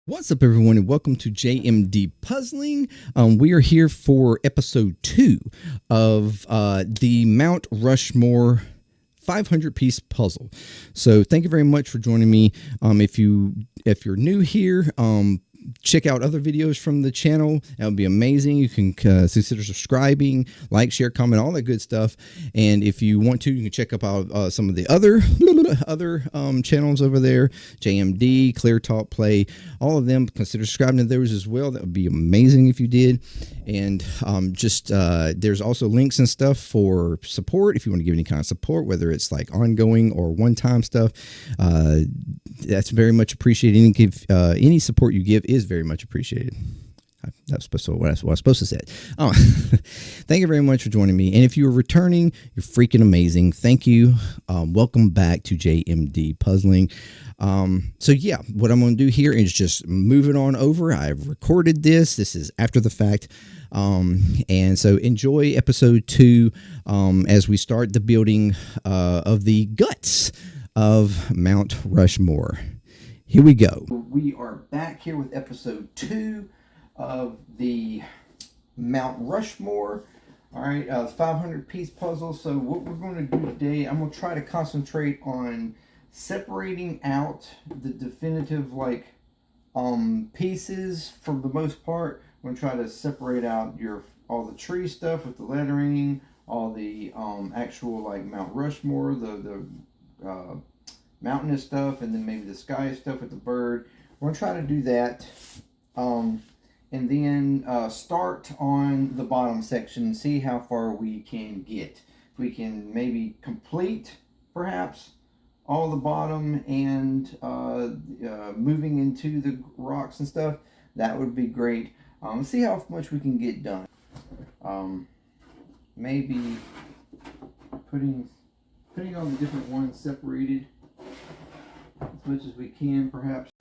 What's up, everyone, and welcome to JMD Puzzling. We are here for episode 2 of the Mount Rushmore 500-piece puzzle. So thank you very much for joining me. If you're new here, check out other videos from the channel. That would be amazing. You can consider subscribing, like, share, comment, all that good stuff. And if you want to, you can check out some of the other channels over there. JMD, ClearTalk, Play, all of them. Consider subscribing to those as well. That would be amazing if you did. And there's also links and stuff for support if you want to give any kind of support, whether it's like ongoing or one-time stuff. That's very much appreciated. Any support you give is very much appreciated. That's what I was supposed to say. Oh, thank you very much for joining me. And if you're returning, you're freaking amazing. Thank you. Welcome back to JMD Puzzling. So yeah, what I'm going to do here is just move it on over. I've recorded this. This is after the fact. And so enjoy episode 2 as we start the building of the guts of Mount Rushmore. Here we go. We are back here with episode 2 of the Mount Rushmore. All right, 500-piece puzzle. So what we're going to do today, I'm going to try to concentrate on separating out the definitive pieces for the most part. I'm going to try to separate out all the tree stuff with the lettering, all the actual Mount Rushmore, the mountainous stuff, and then maybe the sky stuff with the bird. We're going to try to do that. And then start on the bottom section and see how far we can get. If we can maybe complete, perhaps, all the bottom and moving into the rocks and stuff, that would be great. See how much we can get done. Maybe putting all the different ones separated as much as we can, perhaps.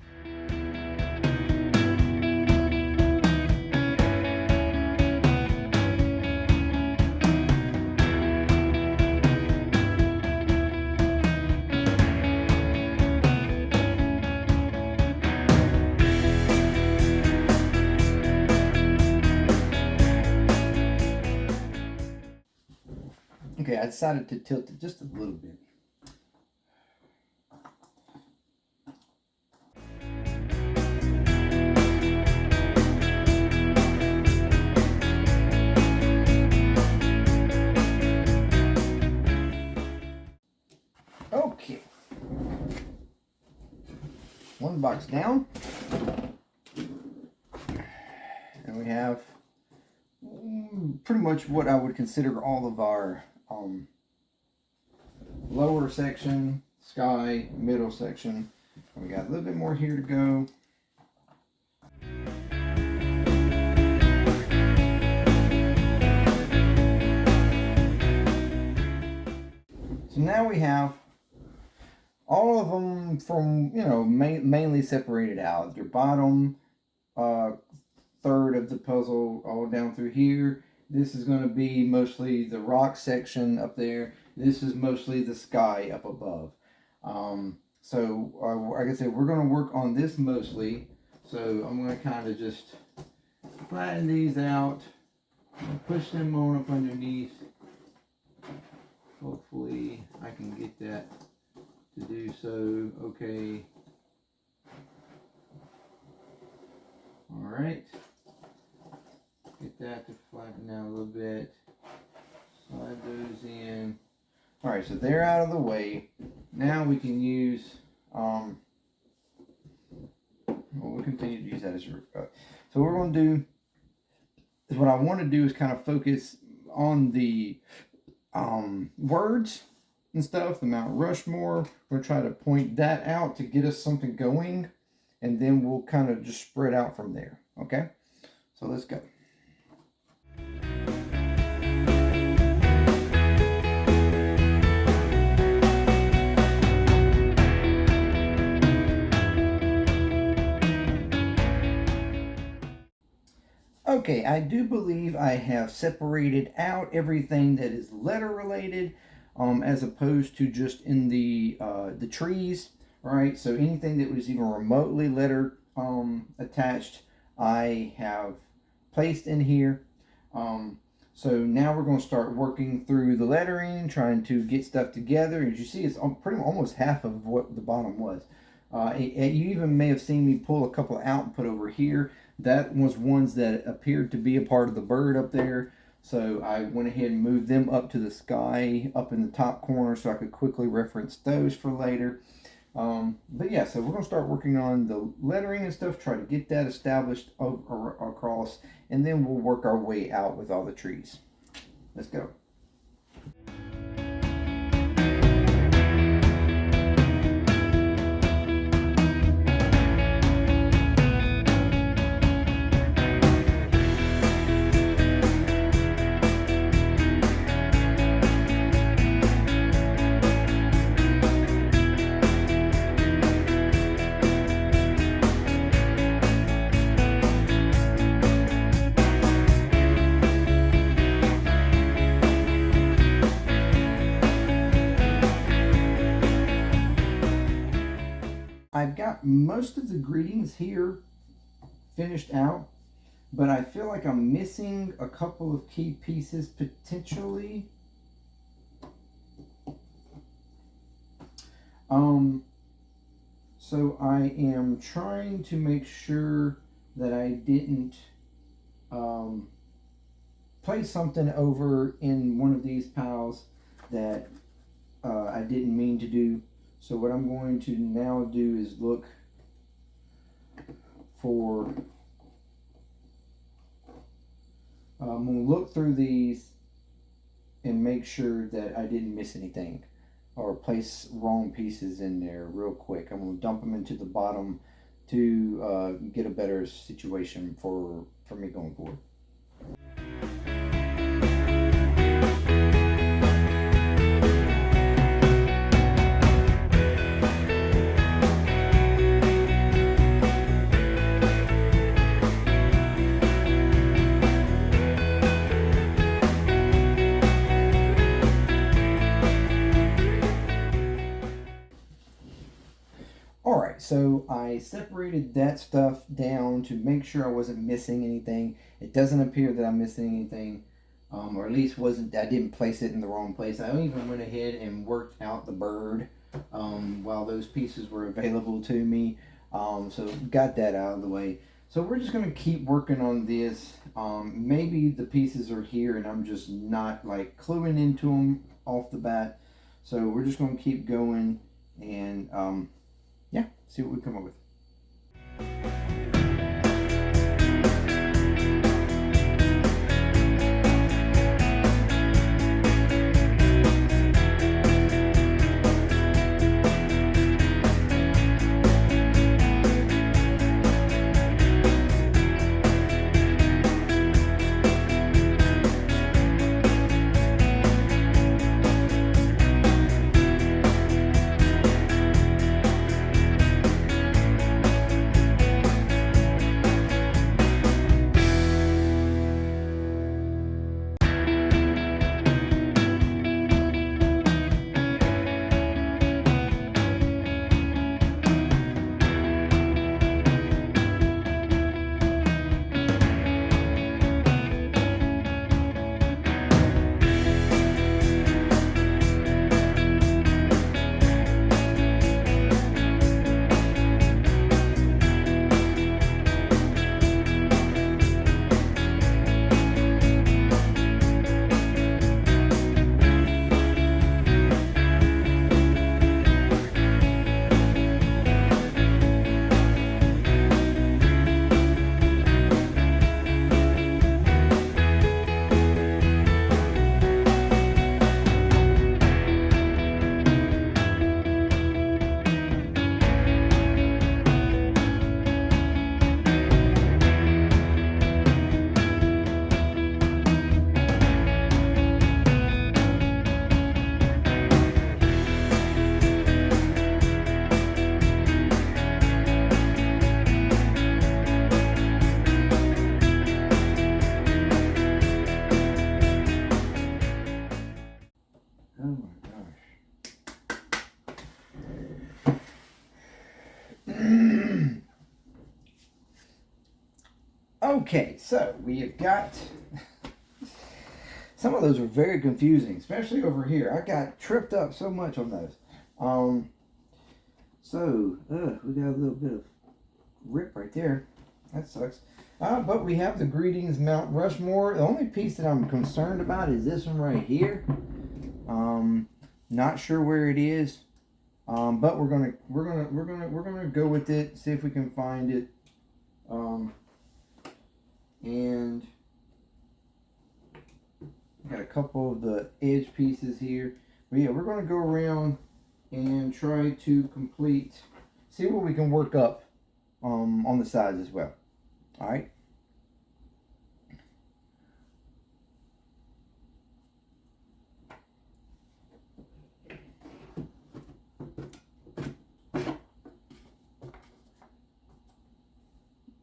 Okay, I decided to tilt it just a little bit. Okay. One box down. And we have pretty much what I would consider all of our lower section, sky, middle section. And we got a little bit more here to go. So now we have all of them from, mainly separated out. Your bottom third of the puzzle all down through here. This is going to be mostly the rock section up there. This is mostly the sky up above. Like I said, we're going to work on this mostly. So I'm going to kind of just flatten these out, push them on up underneath. Hopefully I can get that to do so. Okay. All right. Get that to flatten out a little bit. Slide those in. All right, so they're out of the way. Now we can use, we'll continue to use that as a, so what we're going to do is what I want to do is kind of focus on the words and stuff, the Mount Rushmore. We're going to try to point that out to get us something going, and then we'll kind of just spread out from there, okay? So let's go. Okay, I do believe I have separated out everything that is letter related, as opposed to just in the trees. All right, so anything that was even remotely letter attached I have placed in here. So now we're going to start working through the lettering, trying to get stuff together. As you see, it's pretty much almost half of what the bottom was. You even may have seen me pull a couple out and put over here. That was ones that appeared to be a part of the bird up there. So I went ahead and moved them up to the sky up in the top corner so I could quickly reference those for later. But yeah, so we're going to start working on the lettering and stuff, try to get that established across, and then we'll work our way out with all the trees. Let's go. I've got most of the greetings here finished out, but I feel like I'm missing a couple of key pieces potentially. So I am trying to make sure that I didn't place something over in one of these piles that I didn't mean to do. So what I'm going to now do is look for, I'm going to look through these and make sure that I didn't miss anything or place wrong pieces in there real quick. I'm going to dump them into the bottom to get a better situation for me going forward. So I separated that stuff down to make sure I wasn't missing anything. It doesn't appear that I'm missing anything, or at least I didn't place it in the wrong place. I even went ahead and worked out the bird while those pieces were available to me. So got that out of the way. So we're just going to keep working on this. Maybe the pieces are here and I'm just not like cluing into them off the bat. So we're just going to keep going and yeah, see what we come up with. Okay, so we have got, some of those are very confusing, especially over here. I got tripped up so much on those. We got a little bit of rip right there. That sucks. But we have the Greetings Mount Rushmore. The only piece that I'm concerned about is this one right here. Not sure where it is. But we're gonna go with it. See if we can find it. And got a couple of the edge pieces here. But yeah, we're gonna go around and try to complete. See what we can work up on the sides as well. All right.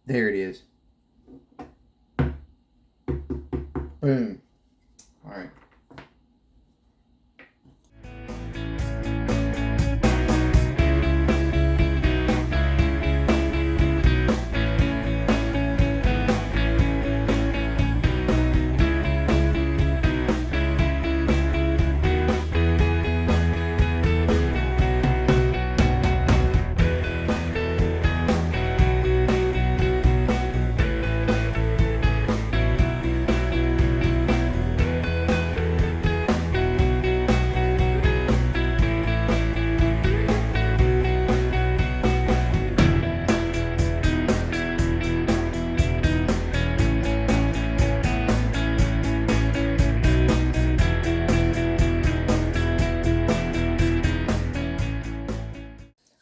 There it is. Boom. All right.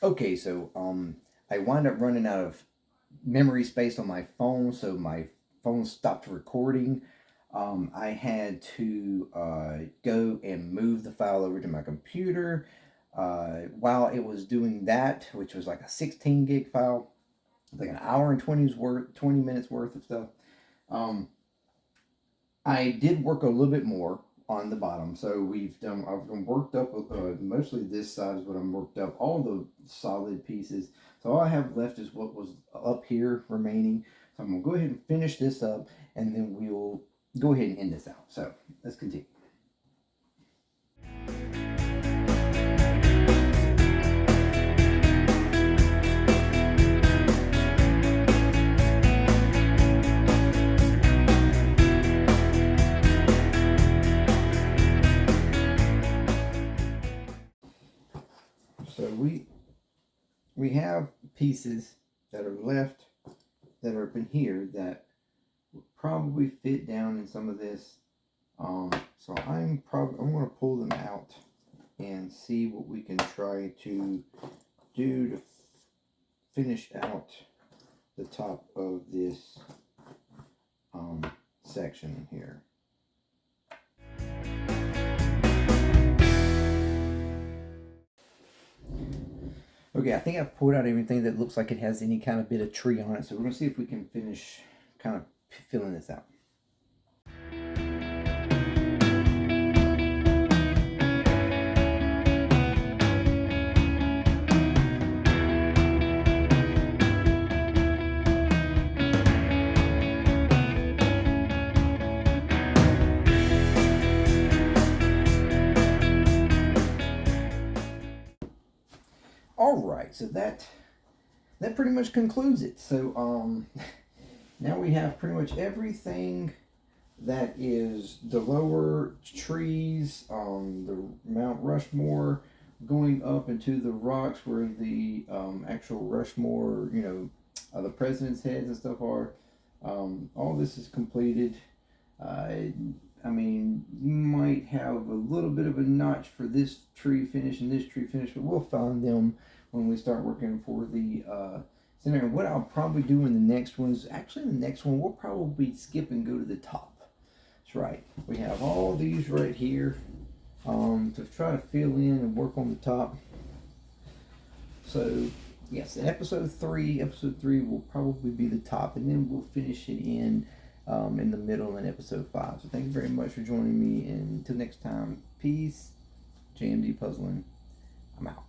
Okay, so I wound up running out of memory space on my phone, so my phone stopped recording. I had to go and move the file over to my computer. While it was doing that, which was like a 16 gig file, like an hour and 20 minutes worth of stuff. I did work a little bit more on the bottom, so I've worked up mostly this side is what I'm worked up, all the solid pieces. So all I have left is what was up here remaining. So I'm gonna go ahead and finish this up, and then we'll go ahead and end this out. So let's continue. So we have pieces that are left that are up in here that will probably fit down in some of this. So I'm going to pull them out and see what we can try to do to finish out the top of this section here. Okay, I think I've pulled out everything that looks like it has any kind of bit of tree on it. So we're going to see if we can finish kind of filling this out. All right, so that pretty much concludes it. So now we have pretty much everything that is the lower trees, the Mount Rushmore going up into the rocks where the actual Rushmore, the president's heads and stuff are. All this is completed. I mean, you might have a little bit of a notch for this tree finish and this tree finish, but we'll find them when we start working for the center. And what I'll probably do in the next one is, actually in the next one, we'll probably skip and go to the top. That's right. We have all these right here to try to fill in and work on the top. So, yes, in episode 3 will probably be the top, and then we'll finish it in the middle in episode 5. So thank you very much for joining me, and until next time, peace. JMD Puzzling. I'm out.